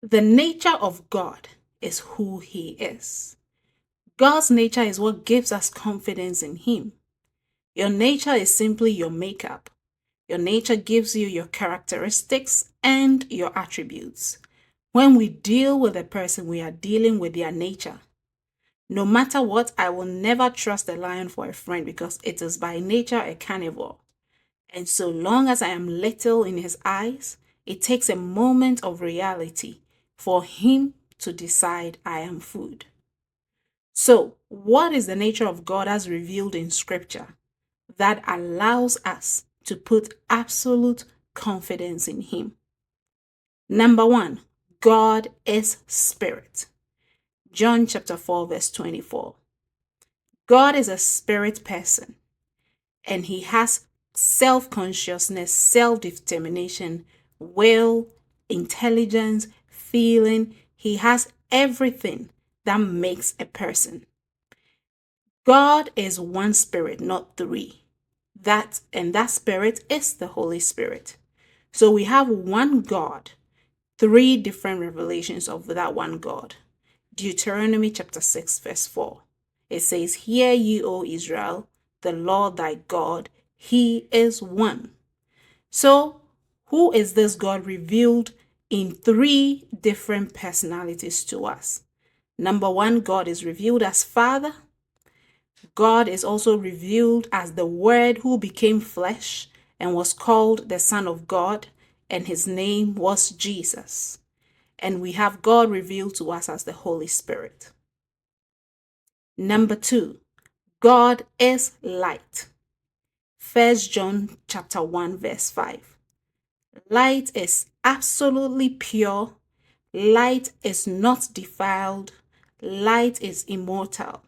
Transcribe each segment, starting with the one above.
The nature of God is who he is. God's nature is what gives us confidence in him. Your nature is simply your makeup. Your nature gives you your characteristics and your attributes. When we deal with a person, we are dealing with their nature. No matter what, I will never trust a lion for a friend because it is by nature a carnivore. And so long as I am little in his eyes, it takes a moment of reality for him to decide I am food. So, what is the nature of God as revealed in Scripture that allows us to put absolute confidence in him? Number one, God is spirit. John chapter 4, verse 24. God is a spirit person, and he has self-consciousness, self-determination, will, intelligence, feeling. He has everything that makes a person. God is one spirit, not three. That spirit is the Holy Spirit. So we have one God, three different revelations of that one God. Deuteronomy chapter 6, verse 4. It says, "Hear ye, O Israel, the Lord thy God, he is one." So, who is this God revealed in three different personalities to us? Number one, God is revealed as Father. God is also revealed as the Word who became flesh and was called the Son of God, and his name was Jesus. And we have God revealed to us as the Holy Spirit. Number two, God is light. 1 John chapter 1, verse 5. Light is absolutely pure. Light is not defiled. Light is immortal.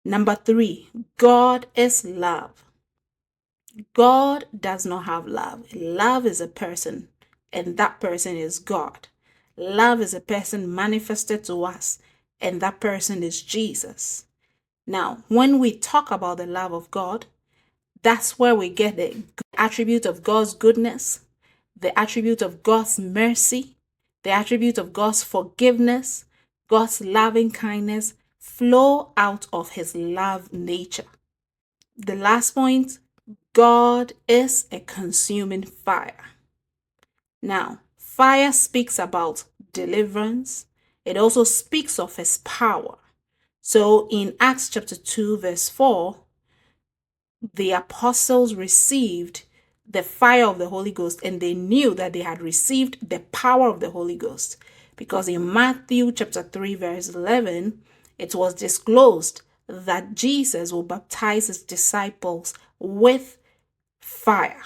Number three, God is love. God does not have love. Love is a person, and that person is God. Love is a person manifested to us, and that person is Jesus. Now, when we talk about the love of God, that's where we get the attribute of God's goodness, the attribute of God's mercy, the attribute of God's forgiveness, God's loving kindness flow out of his love nature. The last point, God is a consuming fire. Now, fire speaks about deliverance. It also speaks of his power. So in Acts chapter 2, verse 4, the apostles received the fire of the Holy Ghost, and they knew that they had received the power of the Holy Ghost, because in Matthew chapter 3 verse 11 it was disclosed that Jesus will baptize his disciples with fire.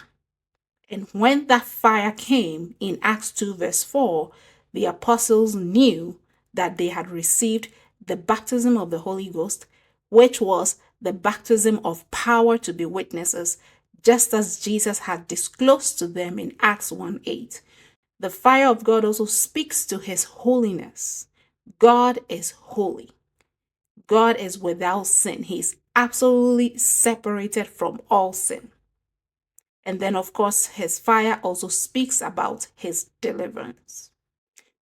And when that fire came in Acts 2 verse 4, the apostles knew that they had received the baptism of the Holy Ghost, which was the baptism of power to be witnesses, just as Jesus had disclosed to them in Acts 1:8. The fire of God also speaks to his holiness. God is holy. God is without sin. He is absolutely separated from all sin. And then, of course, his fire also speaks about his deliverance.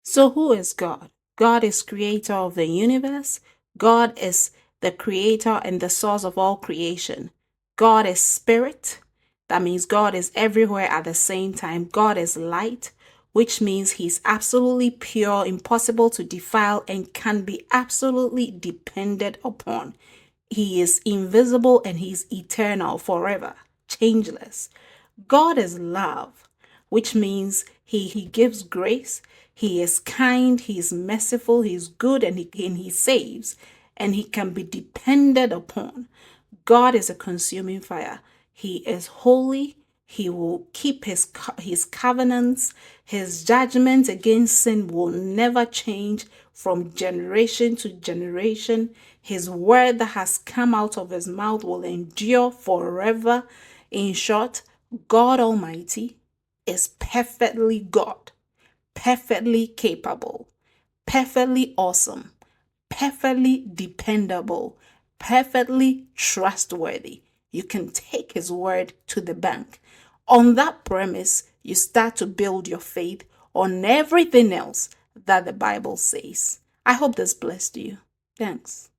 So who is God? God is creator of the universe. God is the creator and the source of all creation. God is spirit. That means God is everywhere at the same time. God is light, which means he's absolutely pure, impossible to defile, and can be absolutely depended upon. He is invisible and he's eternal, forever, changeless. God is love, which means he gives grace. He is kind, he is merciful, he is good, and he saves, and he can be depended upon. God is a consuming fire. He is holy. He will keep his covenants. His judgment against sin will never change from generation to generation. His word that has come out of his mouth will endure forever. In short, God Almighty is perfectly God, perfectly capable, perfectly awesome, perfectly dependable, perfectly trustworthy. You can take his word to the bank. On that premise, you start to build your faith. on everything else that the Bible says. I hope this blessed you. Thanks.